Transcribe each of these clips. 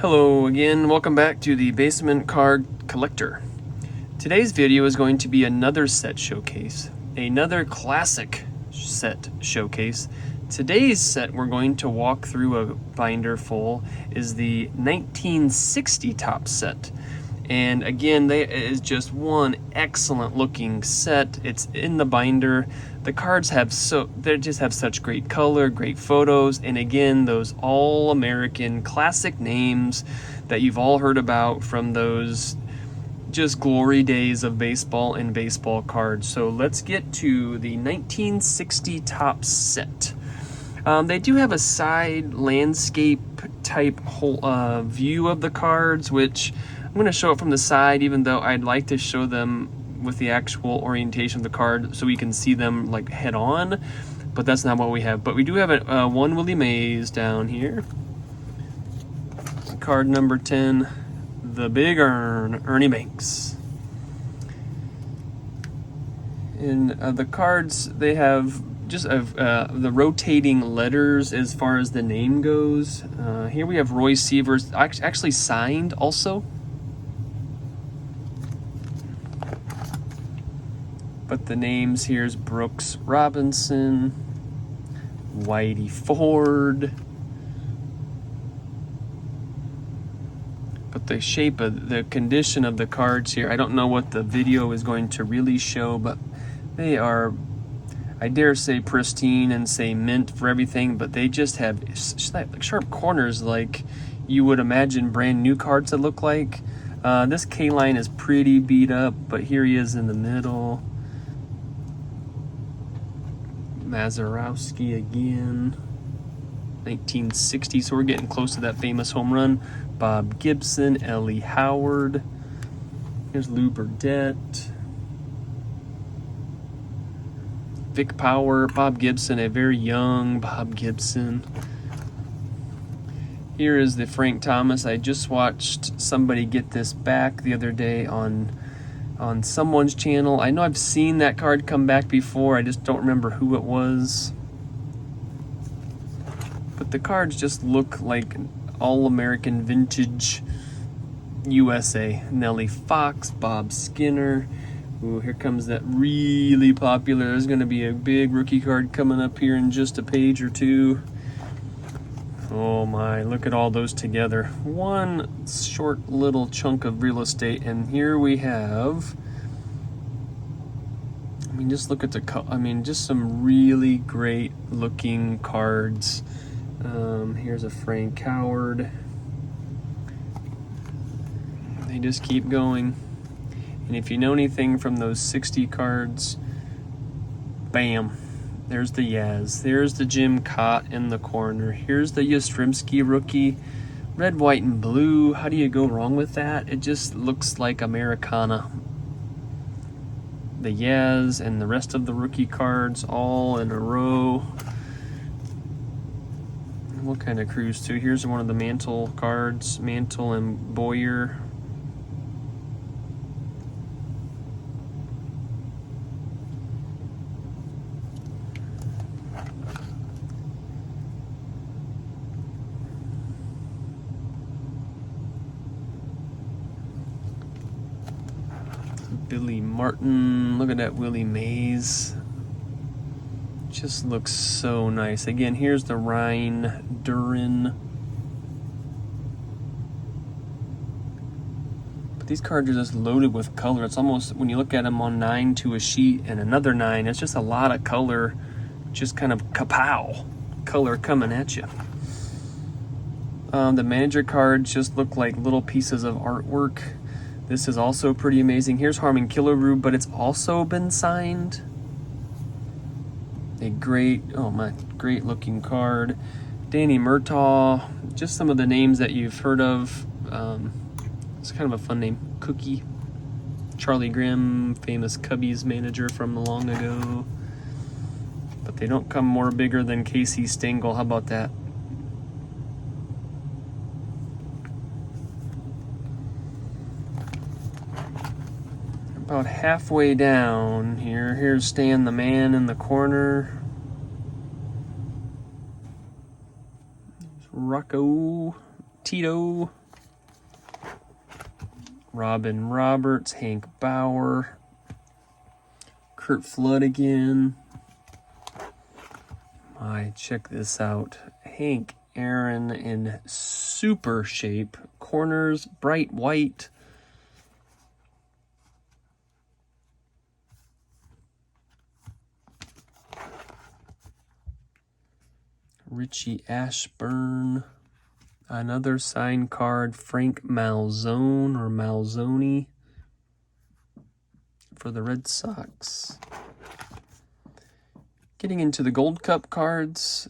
Hello again, welcome back to the Basement Card Collector. Today's video is going to be another set showcase, another classic set showcase. Today's set we're going to walk through a binder full is the 1960 Topps set. And again, there is just one excellent looking set. It's in the binder. The cards they just have such great color, great photos, and again, those all-American classic names that you've all heard about from those just glory days of baseball and baseball cards. So let's get to the 1960 Topps set. They do have a side landscape type whole view of the cards, which I'm going to show it from the side, even though I'd like to show them with the actual orientation of the card so we can see them like head on, but that's not what we have. But we do have one Willie Mays down here. Card number 10, the Big Ernie Banks. And the cards, they have just the rotating letters as far as the name goes. Here we have Roy Sievers, actually signed also. But the names here's Brooks Robinson, Whitey Ford. But the shape of the condition of the cards here, I don't know what the video is going to really show, but they are, I dare say, pristine and say mint for everything, but they just have sharp corners like you would imagine brand new cards to look like. This K-line is pretty beat up, but here he is in the middle. Mazeroski again, 1960, so we're getting close to that famous home run. Bob Gibson, Ellie Howard. Here's Lou Burdette. Vic Power, Bob Gibson, a very young Bob Gibson. Here is the Frank Thomas. I just watched somebody get this back the other day on someone's channel. I know I've seen that card come back before, I just don't remember who it was. But the cards just look like all-American vintage USA. Nellie Fox, Bob Skinner. Ooh, here comes that really popular. There's going to be a big rookie card coming up here in just a page or two. Oh my, look at all those together. One short little chunk of real estate, and here we have, I mean, just look at just some really great looking cards. Here's a Frank Howard. They just keep going. And if you know anything from those 60 cards, bam. There's the Yaz. There's the Jim Cott in the corner. Here's the Yastrzemski rookie. Red, white, and blue. How do you go wrong with that? It just looks like Americana. The Yaz and the rest of the rookie cards all in a row. What kind of cruise too? Here's one of the Mantle cards. Mantle and Boyer. Billy Martin, look at that Willie Mays. Just looks so nice. Again, here's the Ryan Duran. But these cards are just loaded with color. It's almost, when you look at them on 9 to a sheet and another 9, it's just a lot of color, just kind of kapow color coming at you. The manager cards just look like little pieces of artwork. This is also pretty amazing. Here's Harmon Killebrew, but it's also been signed. A great, oh my, great looking card. Danny Murtaugh, just some of the names that you've heard of. It's kind of a fun name. Cookie. Charlie Grimm, famous Cubbies manager from long ago. But they don't come more bigger than Casey Stengel. How about that? About halfway down here, here's Stan the Man in the corner. Rocco Tito. Robin Roberts, Hank Bauer, Curt Flood again. Check this out. Hank Aaron in super shape. Corners, bright white. Richie Ashburn. Another signed card, Frank Malzone or Malzoni for the Red Sox. Getting into the Gold Cup cards.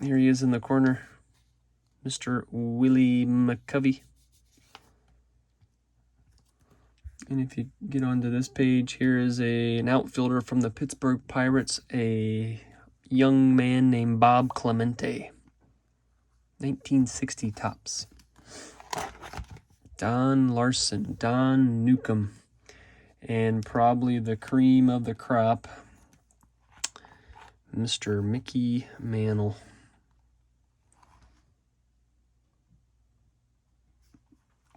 Here he is in the corner, Mr. Willie McCovey. And if you get onto this page, here is an outfielder from the Pittsburgh Pirates, a young man named Bob Clemente. 1960 tops. Don Larson, Don Newcomb, and probably the cream of the crop, Mr. Mickey Mantle.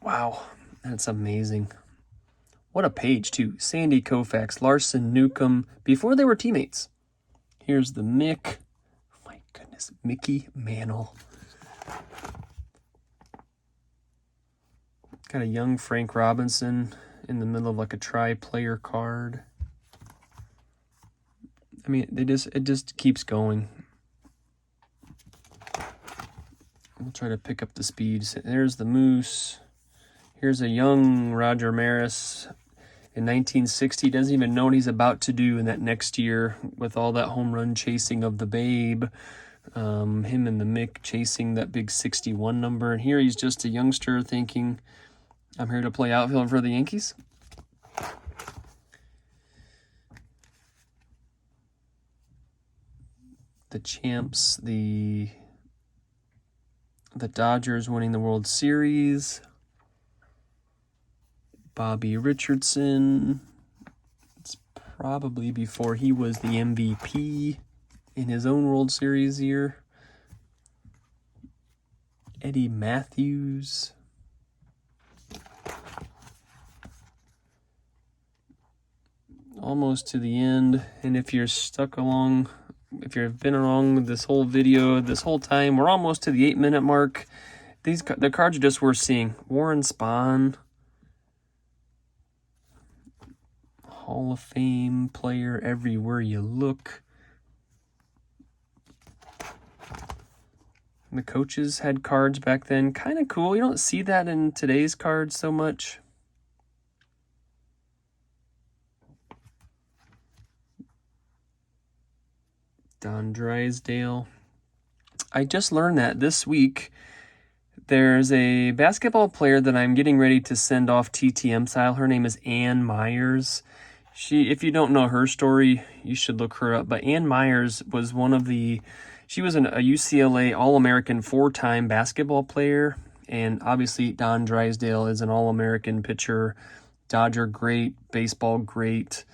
Wow, that's amazing. What a page, too. Sandy Koufax, Larson, Newcomb, before they were teammates. Here's the Mick. Oh my goodness, Mickey Mantle. Got a young Frank Robinson in the middle of like a tri-player card. I mean, it just keeps going. We'll try to pick up the speeds. There's the Moose. Here's a young Roger Maris in 1960. Doesn't even know what he's about to do in that next year with all that home run chasing of the Babe. Him and the Mick chasing that big 61 number. And here he's just a youngster thinking, I'm here to play outfield for the Yankees. The champs, the Dodgers winning the World Series. Bobby Richardson. It's probably before he was the MVP in his own World Series year. Eddie Matthews. Almost to the end, and if you're stuck along, if you've been along this whole video, this whole time, we're almost to the 8-minute mark. The cards are just worth seeing. Warren Spahn, Hall of Fame player everywhere you look. The coaches had cards back then, kind of cool. You don't see that in today's cards so much. Don Drysdale. I just learned that this week there's a basketball player that I'm getting ready to send off TTM style. Her name is Ann Myers. If you don't know her story, you should look her up. But Ann Myers was she was a UCLA All-American 4-time basketball player. And obviously Don Drysdale is an All-American pitcher, Dodger great, baseball great.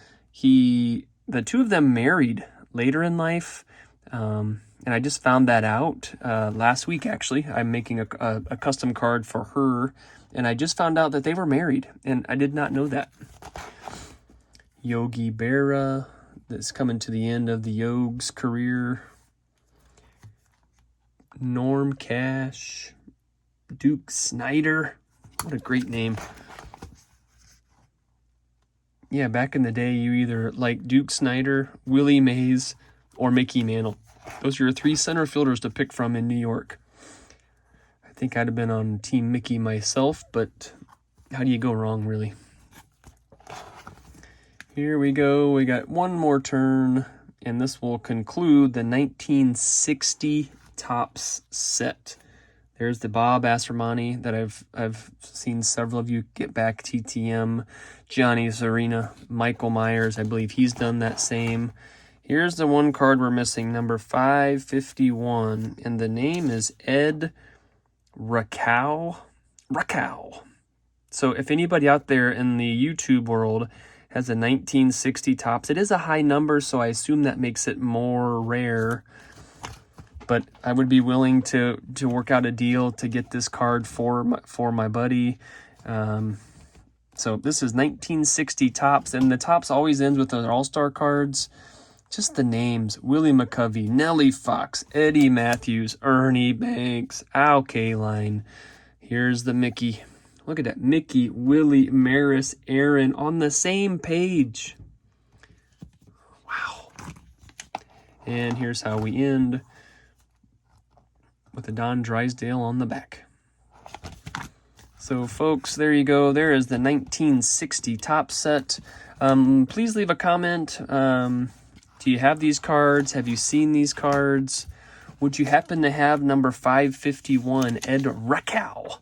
The two of them married later in life, and I just found that out last week. Actually, I'm making a custom card for her, and I just found out that they were married, and I did not know that. Yogi Berra, that's coming to the end of the Yogi's career. Norm Cash, Duke Snyder, what a great name. Yeah, back in the day, you either like Duke Snyder, Willie Mays, or Mickey Mantle. Those are your 3 center fielders to pick from in New York. I think I'd have been on Team Mickey myself, but how do you go wrong, really? Here we go. We got one more turn, and this will conclude the 1960 Topps set. There's the Bob Assermani that I've seen several of you get back, TTM, Johnny Zarina, Michael Myers, I believe he's done that same. Here's the one card we're missing, number 551, and the name is Ed Rakow. So if anybody out there in the YouTube world has a 1960 Topps, it is a high number, so I assume that makes it more rare. But I would be willing to work out a deal to get this card for my buddy. So this is 1960 Topps, and the Topps always ends with their all-star cards. Just the names: Willie McCovey, Nellie Fox, Eddie Matthews, Ernie Banks, Al Kaline. Here's the Mickey. Look at that. Mickey, Willie, Maris, Aaron on the same page. Wow. And here's how we end, with a Don Drysdale on the back. So folks, there you go. There is the 1960 Topps set. Please leave a comment. Do you have these cards? Have you seen these cards? Would you happen to have number 551, Ed Reckow?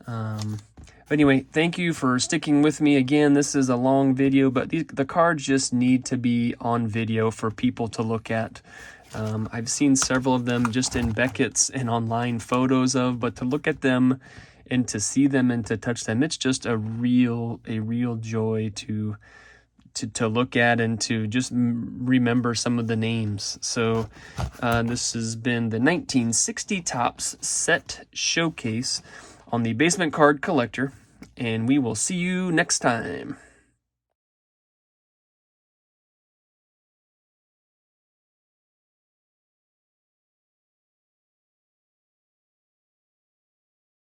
But anyway, thank you for sticking with me. Again, this is a long video, but the cards just need to be on video for people to look at. I've seen several of them just in Beckett's and online photos of, but to look at them and to see them and to touch them, it's just a real joy to look at and to just remember some of the names. So this has been the 1960 Topps set showcase on the Basement Card Collector, and we will see you next time.